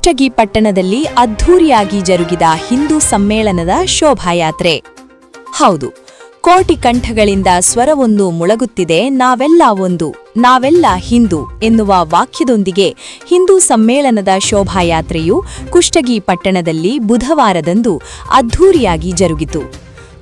ಕುಷ್ಟಗಿ ಪಟ್ಟಣದಲ್ಲಿ ಅದ್ಧೂರಿಯಾಗಿ ಜರುಗಿದ ಹಿಂದೂ ಸಮ್ಮೇಳನದ ಶೋಭಾಯಾತ್ರೆ. ಹೌದು, ಕೋಟಿ ಕಂಠಗಳಿಂದ ಸ್ವರವೊಂದು ಮುಳಗುತ್ತಿದೆ, ನಾವೆಲ್ಲ ಒಂದು, ನಾವೆಲ್ಲ ಹಿಂದೂ ಎನ್ನುವ ವಾಕ್ಯದೊಂದಿಗೆ ಹಿಂದೂ ಸಮ್ಮೇಳನದ ಶೋಭಾಯಾತ್ರೆಯು ಕುಷ್ಟಗಿ ಪಟ್ಟಣದಲ್ಲಿ ಬುಧವಾರದಂದು ಅದ್ಧೂರಿಯಾಗಿ ಜರುಗಿತು.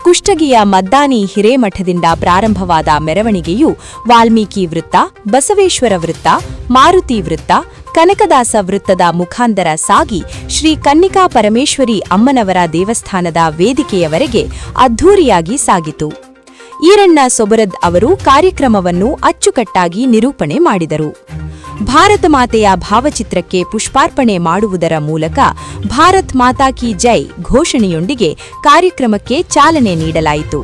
ಕುಷ್ಟಗಿಯ ಮದ್ದಾನಿ ಹಿರೇಮಠದಿಂದ ಪ್ರಾರಂಭವಾದ ಮೆರವಣಿಗೆಯು ವಾಲ್ಮೀಕಿ ವೃತ್ತ, ಬಸವೇಶ್ವರ ವೃತ್ತ, ಮಾರುತಿ ವೃತ್ತ, ಕನಕದಾಸ ವೃತ್ತದ ಮುಖಾಂತರ ಸಾಗಿ ಶ್ರೀ ಕನ್ನಿಕಾ ಪರಮೇಶ್ವರಿ ಅಮ್ಮನವರ ದೇವಸ್ಥಾನದ ವೇದಿಕೆಯವರೆಗೆ ಅದ್ಧೂರಿಯಾಗಿ ಸಾಗಿತು. ಈರಣ್ಣ ಸೊಬರದ್ ಅವರು ಕಾರ್ಯಕ್ರಮವನ್ನು ಅಚ್ಚುಕಟ್ಟಾಗಿ ನಿರೂಪಣೆ ಮಾಡಿದರು. ಭಾರತ ಮಾತೆಯ ಭಾವಚಿತ್ರಕ್ಕೆ ಪುಷ್ಪಾರ್ಪಣೆ ಮಾಡುವುದರ ಮೂಲಕ ಭಾರತ್ ಮಾತಾ ಕಿ ಜೈ ಘೋಷಣೆಯೊಂದಿಗೆ ಕಾರ್ಯಕ್ರಮಕ್ಕೆ ಚಾಲನೆ ನೀಡಲಾಯಿತು.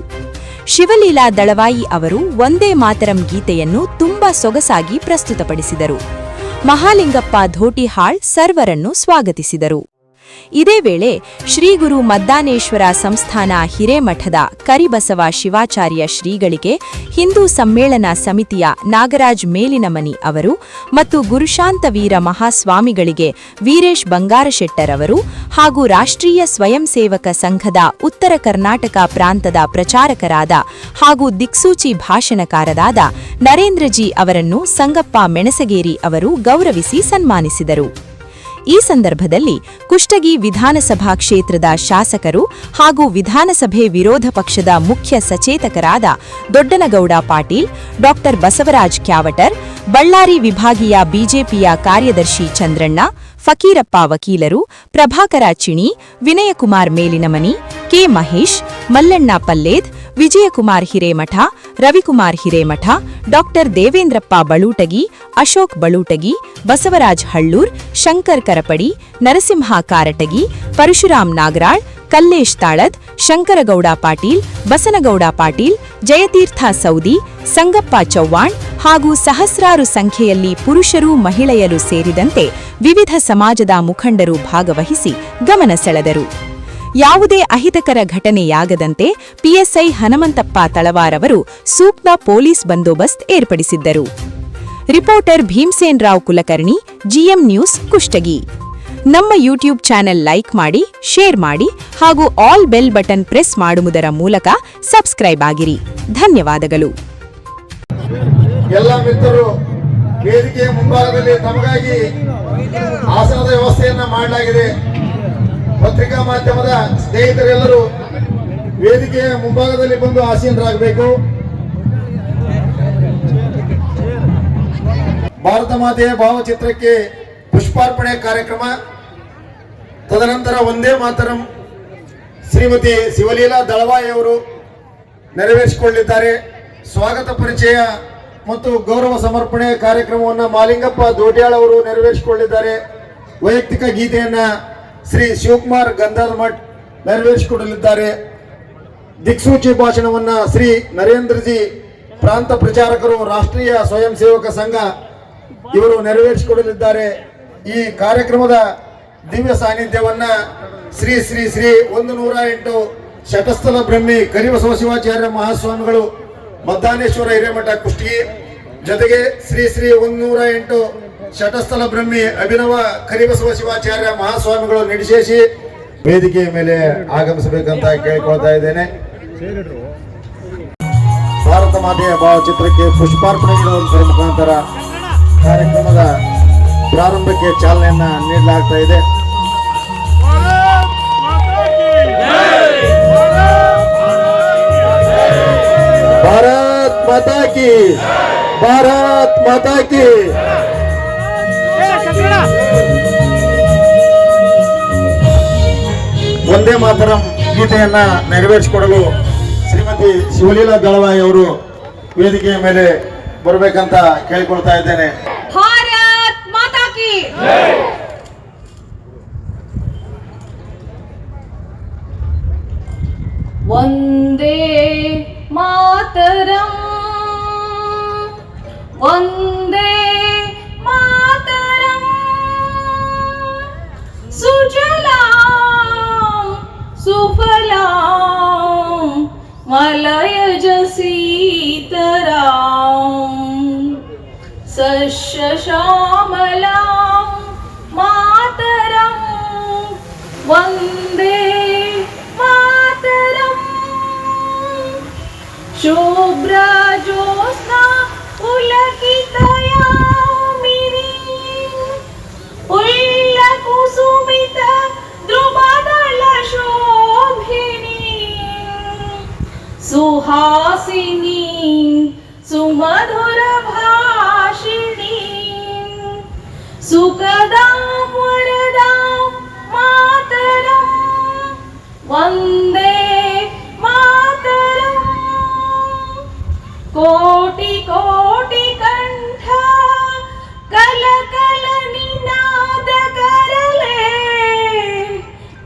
ಶಿವಲೀಲಾ ದಳವಾಯಿ ಅವರು ವಂದೇ ಮಾತರಂ ಗೀತೆಯನ್ನು ತುಂಬಾ ಸೊಗಸಾಗಿ ಪ್ರಸ್ತುತಪಡಿಸಿದರು. ಮಹಾಲಿಂಗಪ್ಪ ಧೋಟಿಹಾಳ್ ಸರ್ವರನ್ನು ಸ್ವಾಗತಿಸಿದರು. ಇದೇ ವೇಳೆ ಶ್ರೀಗುರು ಮದ್ದಾನೇಶ್ವರ ಸಂಸ್ಥಾನ ಹಿರೇಮಠದ ಕರಿಬಸವ ಶಿವಾಚಾರ್ಯ ಶ್ರೀಗಳಿಗೆ, ಹಿಂದೂ ಸಮ್ಮೇಳನ ಸಮಿತಿಯ ನಾಗರಾಜ್ ಮೇಲಿನಮನಿ ಅವರು ಮತ್ತು ಗುರುಶಾಂತವೀರ ಮಹಾಸ್ವಾಮಿಗಳಿಗೆ ವೀರೇಶ್ ಬಂಗಾರಶೆಟ್ಟರ್ ಅವರು ಹಾಗೂ ರಾಷ್ಟ್ರೀಯ ಸ್ವಯಂ ಸೇವಕ ಸಂಘದ ಉತ್ತರ ಕರ್ನಾಟಕ ಪ್ರಾಂತದ ಪ್ರಚಾರಕರಾದ ಹಾಗೂ ದಿಕ್ಸೂಚಿ ಭಾಷಣಕಾರರಾದ ನರೇಂದ್ರಜಿ ಅವರನ್ನು ಸಂಗಪ್ಪ ಮೆಣಸಗೇರಿ ಅವರು ಗೌರವಿಸಿ ಸನ್ಮಾನಿಸಿದರು. ಈ ಸಂದರ್ಭದಲ್ಲಿ ಕುಷ್ಟಗಿ ವಿಧಾನಸಭಾ ಕ್ಷೇತ್ರದ ಶಾಸಕರು ಹಾಗೂ ವಿಧಾನಸಭೆ ವಿರೋಧ ಪಕ್ಷದ ಮುಖ್ಯ ಸಚೇತಕರಾದ ದೊಡ್ಡನಗೌಡ ಪಾಟೀಲ್, ಡಾ ಬಸವರಾಜ್ ಕ್ಯಾವಟರ್, ಬಳ್ಳಾರಿ ವಿಭಾಗೀಯ ಬಿಜೆಪಿಯ ಕಾರ್ಯದರ್ಶಿ ಚಂದ್ರಣ್ಣ, ಫಕೀರಪ್ಪ ವಕೀಲರು, ಪ್ರಭಾಕರ ಚಿಣಿ, ವಿನಯಕುಮಾರ್ ಮೇಲಿನಮನಿ, ಕೆ ಮಹೇಶ್, ಮಲ್ಲಣ್ಣ ಪಲ್ಲೇದ್, ವಿಜಯಕುಮಾರ್ ಹಿರೇಮಠ, ರವಿಕುಮಾರ್ ಹಿರೇಮಠ, ಡಾ ದೇವೇಂದ್ರಪ್ಪ ಬಳೂಟಗಿ, ಅಶೋಕ್ ಬಳೂಟಗಿ, ಬಸವರಾಜ್ ಹಳ್ಳೂರ್, ಶಂಕರ್ ಕರಪಡಿ, ನರಸಿಂಹ ಕಾರಟಗಿ, ಪರಶುರಾಮ್ ನಾಗರಾಳ್, ಕಲ್ಲೇಶ್ ತಾಳದ್, ಶಂಕರಗೌಡ ಪಾಟೀಲ್, ಬಸನಗೌಡ ಪಾಟೀಲ್, ಜಯತೀರ್ಥ ಸೌದಿ, ಸಂಗಪ್ಪ ಚೌವ್ಹಾಣ್ ಹಾಗೂ ಸಹಸ್ರಾರು ಸಂಖ್ಯೆಯಲ್ಲಿ ಪುರುಷರು, ಮಹಿಳೆಯರು ಸೇರಿದಂತೆ ವಿವಿಧ ಸಮಾಜದ ಮುಖಂಡರು ಭಾಗವಹಿಸಿ ಗಮನ ಸೆಳೆದರು. ಯಾವುದೇ ಅಹಿತಕರ ಘಟನೆಯಾಗದಂತೆ ಪಿಎಸ್ಐ ಹನುಮಂತಪ್ಪ ತಳವಾರ್ ಅವರು ಸೂಕ್ತ ಪೊಲೀಸ್ ಬಂದೋಬಸ್ತ್ ಏರ್ಪಡಿಸಿದ್ದರು. Reporter Bhimsen Rao Kulkarni, GM news, Kushtagi. ನಮ್ಮ ಯೂಟ್ಯೂಬ್ ಚಾನೆಲ್ ಲೈಕ್ ಮಾಡಿ, ಶೇರ್ ಮಾಡಿ ಹಾಗೂ ಆಲ್ ಬೆಲ್ ಬಟನ್ ಪ್ರೆಸ್ ಮಾಡುವುದರ ಮೂಲಕ ಸಬ್ಸ್ಕ್ರೈಬ್ ಆಗಿರಿ. ಧನ್ಯವಾದಗಳು. ಎಲ್ಲ ಮಿತ್ರರು, ವೇದಿಕೆಯ ಮುಂಭಾಗದಲ್ಲಿ ತಮಗಾಗಿ ಆಸನದ ವ್ಯವಸ್ಥೆಯನ್ನ ಮಾಡಲಾಗಿದೆ. ಪತ್ರಿಕಾ ಮಾಧ್ಯಮದ ಸ್ನೇಹಿತರೆಲ್ಲರೂ ವೇದಿಕೆಯ ಮುಂಭಾಗದಲ್ಲಿ ಬಂದು ಆಸೀನರಾಗಬೇಕು. ಭಾರತ ಮಾತೆಯ ಭಾವಚಿತ್ರಕ್ಕೆ ಪುಷ್ಪಾರ್ಪಣೆ ಕಾರ್ಯಕ್ರಮ, ತದನಂತರ ವಂದೇ ಮಾತರಂ ಶ್ರೀಮತಿ ಶಿವಲೀಲಾ ದಳವಾಯಿ ಅವರು ನೆರವೇರಿಸಿಕೊಳ್ಳಿದ್ದಾರೆ. ಸ್ವಾಗತ ಪರಿಚಯ ಮತ್ತು ಗೌರವ ಸಮರ್ಪಣೆ ಕಾರ್ಯಕ್ರಮವನ್ನು ಮಾಲಿಂಗಪ್ಪ ಧೋಟಿಯಾಳ್ ಅವರು ನೆರವೇರಿಸಿಕೊಳ್ಳಿದ್ದಾರೆ. ವೈಯಕ್ತಿಕ ಗೀತೆಯನ್ನ ಶ್ರೀ ಶಿವಕುಮಾರ್ ಗಂಧಾರಮಠ್ ನೆರವೇರಿಸಿಕೊಡಲಿದ್ದಾರೆ. ದಿಕ್ಸೂಚಿ ಭಾಷಣವನ್ನ ಶ್ರೀ ನರೇಂದ್ರಜಿ ಪ್ರಾಂತ ಪ್ರಚಾರಕರು, ರಾಷ್ಟ್ರೀಯ ಸ್ವಯಂ ಸೇವಕ ಸಂಘ ಇವರು ನೆರವೇರಿಸಿಕೊಡಲಿದ್ದಾರೆ. ಈ ಕಾರ್ಯಕ್ರಮದ ದಿವ್ಯ ಸಾನ್ನಿಧ್ಯವನ್ನ ಶ್ರೀ ಶ್ರೀ ಶ್ರೀ 108 ಶಟಸ್ಥಲ ಬ್ರಹ್ಮಿ ಕರಿಬಸವ ಶಿವಾಚಾರ್ಯ ಮಹಾಸ್ವಾಮಿಗಳು ಮದ್ದಾನೇಶ್ವರ ಹಿರೇಮಠ ಕುಷ್ಟಗಿ, ಜೊತೆಗೆ ಶ್ರೀ ಶ್ರೀ 108 ಶಟಸ್ಥಲ ಬ್ರಹ್ಮಿ ಅಭಿನವ ಕರಿಬಸವ ಶಿವಾಚಾರ್ಯ ಮಹಾಸ್ವಾಮಿಗಳು ನಡೆಸಿ ವೇದಿಕೆಯ ಮೇಲೆ ಆಗಮಿಸಬೇಕಂತ ಕೇಳಿಕೊಳ್ತಾ ಇದ್ದೇನೆ. ಭಾರತ ಮಾತೆಯ ಭಾವಚಿತ್ರಕ್ಕೆ ಪುಷ್ಪಾರ್ಪಣೆ ನೀಡುವುದರ ಮುಖಾಂತರ ಕಾರ್ಯಕ್ರಮದ ಪ್ರಾರಂಭಕ್ಕೆ ಚಾಲನೆಯನ್ನ ನೀಡಲಾಗ್ತಾ ಇದೆ. ಭಾರತ್ ಮಾತಾ ಕಿ, ಭಾರತ್ ಮಾತಾ ಕಿ. ವಂದೇ ಮಾತರಂ ಗೀತೆಯನ್ನ ನೆರವೇರಿಸಿಕೊಡಲು ಶ್ರೀಮತಿ ಶಿವಲೀಲಾ ದಳವಾಯಿ ಅವರು ವೇದಿಕೆಯ ಮೇಲೆ ಬರಬೇಕಂತ ಕೇಳಿಕೊಳ್ತಾ ಇದ್ದೇನೆ. ಭಾರತ್ ಮಾತಾ ಕಿ. ವಂದೇ ಮಾತರಂ, ವಂದೇ ಮಾತರಂ, ಸುಜಲಾಂ ಸುಫಲಾಂ ಮಲಯಜ ಸೀತರಾಂ ಸಸ್ಯ ಶ್ಯಾಮಲಾಂ ಮಾತರಂ शुभ्रज्योत्स्ना पुलकितयामिनी उल्लकुसुमित द्रुमदलशोभिनी सुहासिनी सुमधुरभाषिणी सुखदां वरदां मातरं वन्दे मातरम् कोटि कोटि कंठ कल कल निनाद करले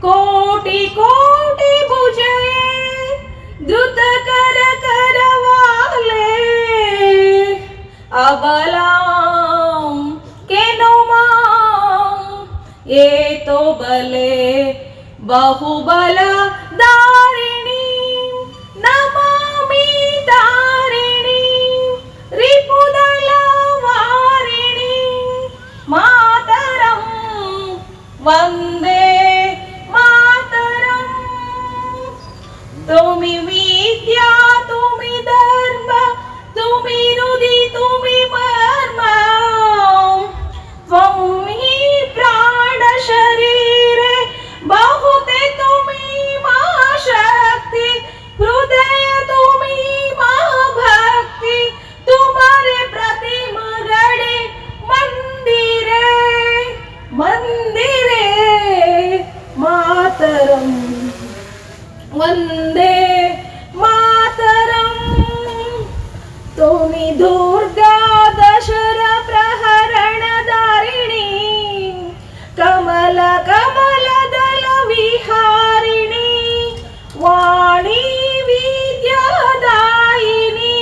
कोटि कोटि भुजे द्रुत कर करवाले अबलां केनुमां ये तो बले बहुबल दारिणी नमामि दारिणी रिपुदल वारिणी मातरं वन्दे मातरं तुमि विद्या तुमि धर्म तुमि रुदि तुमि मर्म त्वं हि प्राण शरीरे बहुते तुमि मा शक्ति हृदय तुमि मा भक्ति तुम्हारे प्रतिम गढ़े मंदिरे मंदिरे मातरं वन्दे मातरं तुमि दुर्गा दशर प्रहरण दारिणी कमल कमल दल विहारिणी वाणी विद्यादायिनी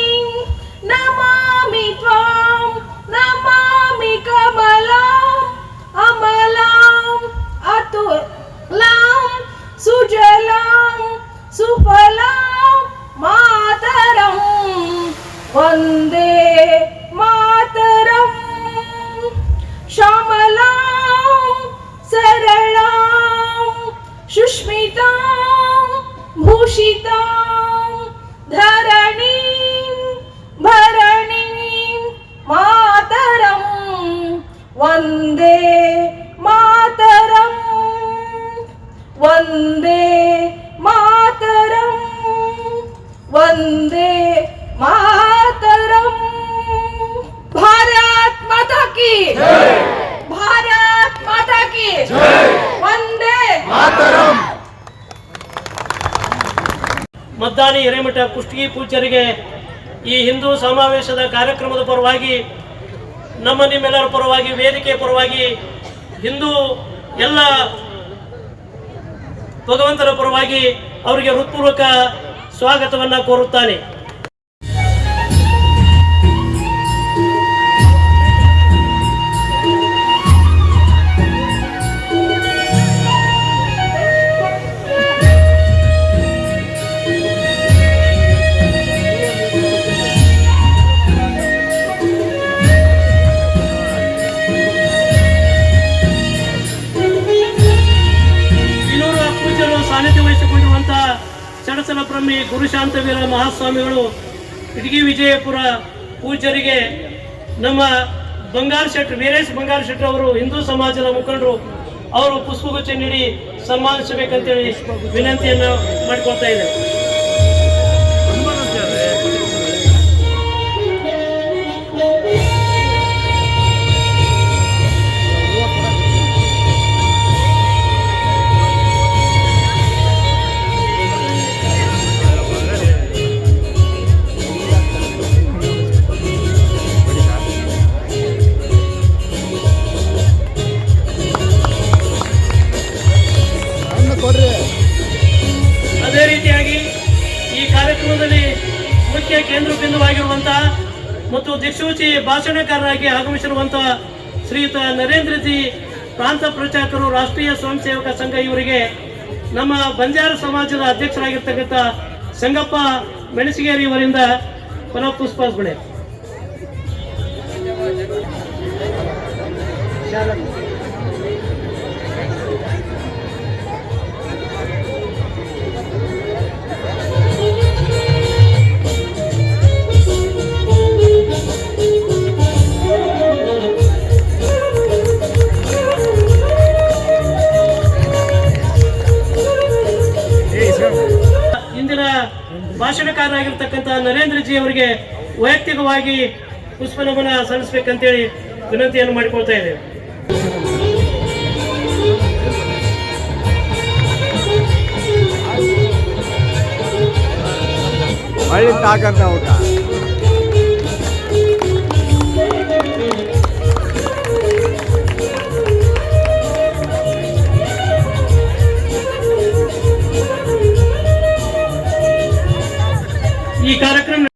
नमामि त्वां नमामि कमलाम् अमलाम् अतुलां सुजलां सुफलां मातरं वन्दे मातरं श्यामलां सरलां सुष्मितां भूषितां धरणीं भरणीं मातरं वन्दे मातरं वन्दे मातरं वन्दे मातरं भारत माता की भारत माता की वंदे ಮಾತರಂ. ಮದ್ದಾನಿ ಹಿರೇಮಠ ಕುಷ್ಟಗಿ ಪೂಜ್ಯರಿಗೆ ಈ ಹಿಂದೂ ಸಮಾವೇಶದ ಕಾರ್ಯಕ್ರಮದ ಪರವಾಗಿ ನಮ್ಮ ನಿಮ್ಮೆಲ್ಲರ ಪರವಾಗಿ ವೇದಿಕೆ ಪರವಾಗಿ ಹಿಂದೂ ಎಲ್ಲ ಭಗವಂತರ ಪರವಾಗಿ ಅವರಿಗೆ ಹೃತ್ಪೂರ್ವಕ ಸ್ವಾಗತವನ್ನು ಕೋರುತ್ತಾನೆ. ಸಾನ್ನಿಧ್ಯ ವಹಿಸಿಕೊಂಡಿರುವಂತಹ ಚಡಸಲ ಬ್ರಹ್ಮಿ ಗುರುಶಾಂತವೀರ ಮಹಾಸ್ವಾಮಿಗಳು ಇಟಗಿ ವಿಜಯಪುರ ಪೂಜ್ಯರಿಗೆ ನಮ್ಮ ಬಂಗಾರ ಶೆಟ್ಟಿ ವೀರೇಶ್ ಬಂಗಾರ ಶೆಟ್ಟಿ ಅವರು ಹಿಂದೂ ಸಮಾಜದ ಮುಖಂಡರು ಅವರು ಪುಷ್ಪಗುಚ್ಛ ನೀಡಿ ಸನ್ಮಾನಿಸಬೇಕಂತೇಳಿ ವಿನಂತಿಯನ್ನು ಮಾಡಿಕೊಳ್ತಾ ಇದ್ದಾರೆ. ಅದೇ ರೀತಿಯಾಗಿ ಈ ಕಾರ್ಯಕ್ರಮದಲ್ಲಿ ಮುಖ್ಯ ಕೇಂದ್ರ ಬಿಂದುವಾಗಿರುವಂತಹ ಮತ್ತು ದಿಕ್ಸೂಚಿ ಭಾಷಣಕಾರರಾಗಿ ಆಗಮಿಸಿರುವಂತಹ ಶ್ರೀಯುತ ನರೇಂದ್ರ ಜಿ ಪ್ರಾಂತ ಪ್ರಚಾರಕರು ರಾಷ್ಟ್ರೀಯ ಸ್ವಯಂ ಸೇವಕ ಸಂಘ ಇವರಿಗೆ ನಮ್ಮ ಬಂಜಾರ ಸಮಾಜದ ಅಧ್ಯಕ್ಷರಾಗಿರ್ತಕ್ಕಂಥ ಸಂಗಪ್ಪ ಮೆಣಸಿಗೇರಿ ಇವರಿಂದ ಫಲಪುಷ್ಪಾರ್ಪಣೆ. ಇಂದಿನ ಭಾಷಣಕಾರರಾಗಿರ್ತಕ್ಕಂಥ ನರೇಂದ್ರ ಜಿ ಅವರಿಗೆ ವೈಯಕ್ತಿಕವಾಗಿ ಪುಷ್ಪನಮನ ಸಲ್ಲಿಸಬೇಕಂತೇಳಿ ವಿನಂತಿಯನ್ನು ಮಾಡಿಕೊಳ್ತಾ ಇದ್ದೇವೆ. ಈ ಕಾರ್ಯಕ್ರಮ